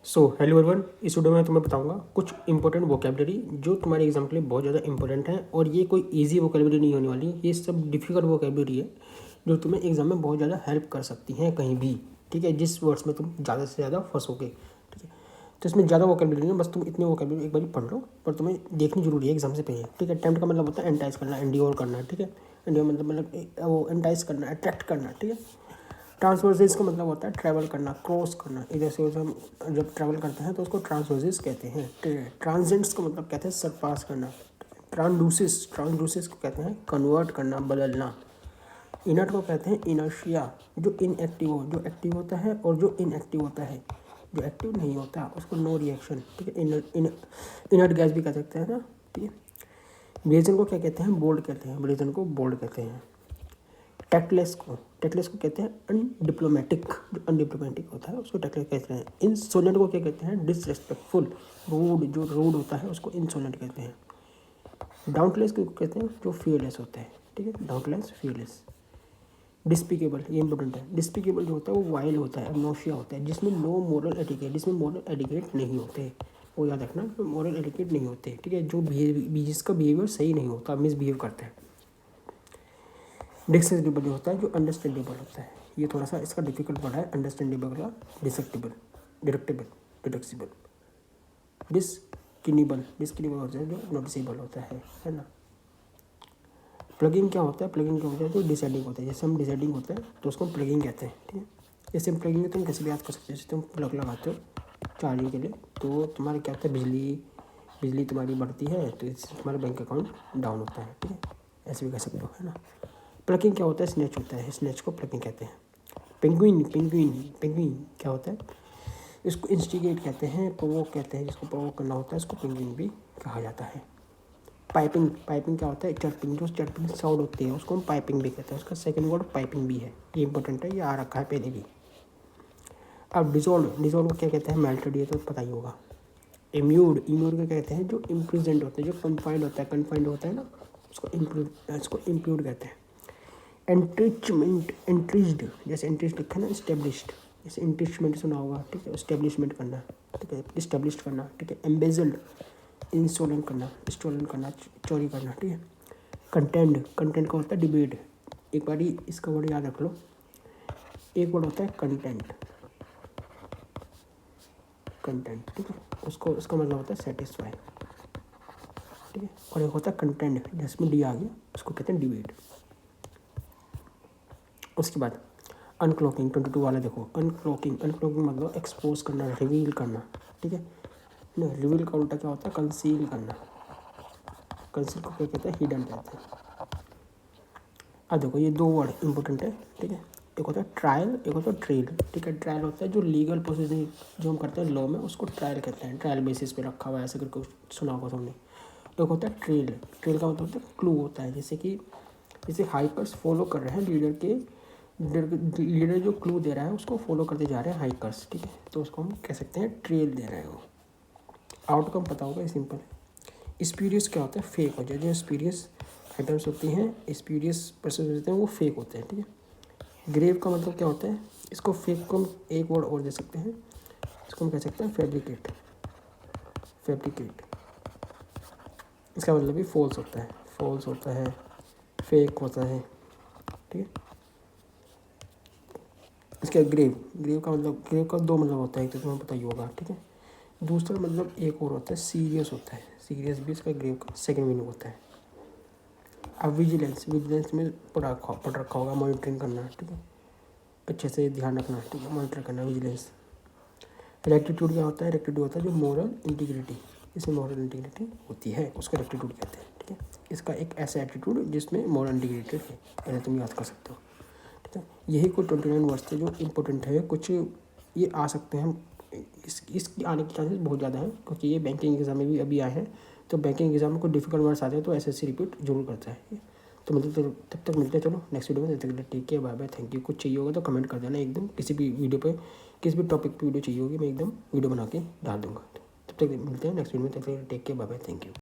Hello everyone, इस video में तुम्हें बताऊंगा कुछ इंपॉर्टेंट वोकेबलरी जो तुम्हारे एग्जाम के लिए बहुत ज़्यादा इंपॉर्टेंट है। और ये कोई इजी वोकेबलरी नहीं होने वाली, ये सब डिफिकल्ट वोकेबलरी है जो तुम्हें एग्जाम में बहुत ज़्यादा हेल्प कर सकती हैं कहीं भी। ठीक है, जिस वर्ड्स में तुम ज़्यादा से ज़्यादा फंसोगे। ठीक है, तो इसमें ज़्यादा वोकेबलरी नहीं है, बस तुम इतने वोकेबलरी एक बार पढ़ लो, पर तुम्हें देखनी जरूरी है एग्जाम से पहले। ठीक है, अटेम्प्ट का मतलब होता है एंटाइज करना, एंड्योर करना। ठीक है, एंड्योर मतलब वो एंटाइज करना, अट्रैक्ट करना। ठीक है, ट्रांसवर्सेस का मतलब होता है ट्रैवल करना, क्रॉस करना। इधर से उधर हम जब ट्रैवल करते हैं तो उसको ट्रांसवर्सेस कहते हैं। ट्रांजेंट्स का मतलब कहते हैं सरपास करना। ट्रांसड्यूसिस को कहते हैं कन्वर्ट करना, बदलना। इनर्ट को कहते हैं इनर्शिया, जो इनएक्टिव हो, जो एक्टिव होता है और जो इनएक्टिव होता है। जो एक्टिव नहीं होता उसको नो रिएक्शन। ठीक है, इनर्ट गैस भी कह सकते हैं ना। ठीक है, ब्रेजन को क्या कहते हैं? बोल्ड कहते हैं। ब्रेजन को बोल्ड कहते हैं। टैक्टलेस को कहते हैं अनडिप्लोमेटिक, जो अनडिप्लोमेटिक होता है उसको टैक्टलेस कहते हैं। इंसोलेंट को क्या कहते हैं? डिसरेस्पेक्टफुल, रूड, जो रूड होता है उसको इंसोलेंट कहते हैं। डाउटलेस को कहते हैं जो फियरलेस होता है। ठीक है, डाउटलेस, फियरलेस। डिस्पिकेबल, ये इंपॉर्टेंट है। डिस्पिकेबल जो होता है वो वाइल्ड होता है, अबनॉर्शिया होता है, जिसमें नो मोरल एटिकेट, जिसमें मोरल एटिकेट नहीं होते। वो याद रखना, मोरल एटिकेट नहीं होते। ठीक है, जो जिसका बिहेवियर सही नहीं होता, मिसबिहेव करता है। डिसेक्टिबल जो होता है जो अंडरस्टैंडेबल होता है। ये थोड़ा सा इसका डिफिकल्ट वर्ड है, अंडरस्टैंडेबल का डिसेक्टिबल, डिडक्टेबल, डिडक्सिबल। डिस्किनिबल होता है जो नोटिसेबल होता है ना। प्लगिंग क्या होता है? प्लगिंग क्या होता है? जो डिसाइडिंग होता है। जैसे हम डिसाइडिंग होता है तो उसको प्लगिंग कहते हैं। ठीक है, जैसे हम प्लगिंग तुम कैसे भी याद कर सकते हो। जैसे तुम प्लग लगाते हो चार्जिंग के लिए, तो तुम्हारा क्या होता है? बिजली तुम्हारी बढ़ती है तो इससे तुम्हारा बैंक अकाउंट डाउन होता है। ठीक है, ऐसे भी कह सकते हो, है ना। प्लकिंग क्या होता है? स्नैच होता है, स्नैच को प्लकिंग कहते हैं। पेंगुइन क्या होता है? इसको इंस्टिगेट कहते हैं, प्रोवोक कहते हैं, जिसको प्रोवोक करना होता है इसको पेंगुइन भी कहा जाता है। पाइपिंग क्या होता है? चर्पिंग, जो चर्पिंग साउंड होती है उसको हम पाइपिंग भी कहते हैं। उसका सेकंड वर्ड पाइपिंग भी है, ये इंपॉर्टेंट है, ये आ रखा है पहले भी। अब डिजोल्व को क्या कहते हैं? मेल्टेड, ये तो पता ही होगा। इम्यूड को क्या कहते हैं? जो इम्प्रिजेंट होते हैं, जो कन्फाइंड होता है ना, उसको इम्प्यूड कहते हैं। एंट्रिच्ड, जैसे एंट्रिच लिखा ना, इस्टेब्लिश्ड, जैसे इंट्रिचमेंट सुना होगा। ठीक है, इस्टेब्लिशमेंट करना। ठीक है, इस्टेब्लिश करना। ठीक है, एम्बेजल्ड, इंसोलेंट करना, स्टोलन करना, चोरी करना। ठीक है, कंटेंट का होता है डिबेट। एक बार इसका वर्ड याद रख लो, एक वर्ड होता है कंटेंट। ठीक है, उसका मतलब होता है सेटिस्फाई। ठीक है, और एक होता है कंटेंट, जिसमें डी आ गया, उसको कहते हैं डिबेट। उसके बाद अनक्लॉकिंग, 22 वाला देखो। अनक्लॉकिंग मतलब एक्सपोज करना, रिवील करना। ठीक है, नहीं, रिवील का उल्टा क्या होता है? कंसील करना। कंसील को क्या कहते हैं? हिडन कहते हैं। अब देखो ये दो वर्ड इंपॉर्टेंट है। ठीक है, एक होता है ट्रायल, एक होता है ट्रेल। ठीक है, ट्रायल होता है जो लीगल प्रोसीजर जो हम करते हैं लॉ में, उसको ट्रायल कहते हैं। ट्रायल बेसिस पे रखा हुआ है, ऐसे करके सुना होगा तुमने। एक होता है ट्रेल का मतलब होता है क्लू होता है, जैसे हाइकर्स फॉलो कर रहे हैं लीडर जो क्लू दे रहा है उसको फॉलो करते जा रहे हैं हाइकर्स। ठीक है, तो उसको हम कह सकते हैं ट्रेल दे रहे हो। आउटकम पता होगा, सिंपल है। स्प्यूरियस क्या होता है? फेक हो जाए। जो स्प्यूरियस आइटम्स होती हैं, स्प्यूरियस पर्सन होते हैं, वो फेक होते हैं। ठीक है, ग्रेव का मतलब क्या होता है? इसको फेक को हम एक वर्ड और दे सकते हैं, इसको हम कह सकते हैं फैब्रिकेट। इसका मतलब भी फॉल्स होता है, फेक होता है। ठीक है, इसका ग्रेव का दो मतलब होता है, एक तो तुम्हें पता ही होगा। ठीक है, दूसरा मतलब एक और होता है, सीरियस होता है। सीरियस भी इसका ग्रेव का सेकंड मीनिंग होता है। अब विजिलेंस में पढ़ रखा होगा, मॉनिटरिंग करना। ठीक है, अच्छे से ध्यान रखना। ठीक है, मॉनिटर करना, विजिलेंस। रेक्टिट्यूड क्या होता है? रेक्टिट्यूड होता है जो मोरल इंटीग्रिटी, इसमें मोरल इंटीग्रिटी होती है, उसको रेक्टिट्यूड कहते हैं। ठीक है, इसका एक ऐसा एटीट्यूड जिसमें मोरल इंटीग्रिटी है, ऐसे तुम याद कर सकते हो। ठीक है, यही कुछ 29 वर्ड्स थे जो इंपॉर्टेंट है। कुछ ये आ सकते हैं, इसकी आने के चांसेस बहुत ज़्यादा हैं, क्योंकि ये बैंकिंग एग्जाम में भी अभी आए हैं। तो बैंकिंग एग्जाम में कुछ डिफिकल्ट वर्ड्स आते हैं तो एसएससी रिपीट जरूर करता है। तो मतलब तब तक मिलते हैं, चलो नेक्स्ट वीडियो में। तब तक ठीक है, बाय बाय, थैंक यू। कुछ चाहिए होगा तो कमेंट कर देना एकदम, किसी भी वीडियो पे, किसी भी टॉपिक पे वीडियो चाहिए होगी, मैं एकदम वीडियो बना के डाल दूँगा। तब तक मिलते हैं नेक्स्ट वीडियो में, तब तक take care, bye bye, thank you.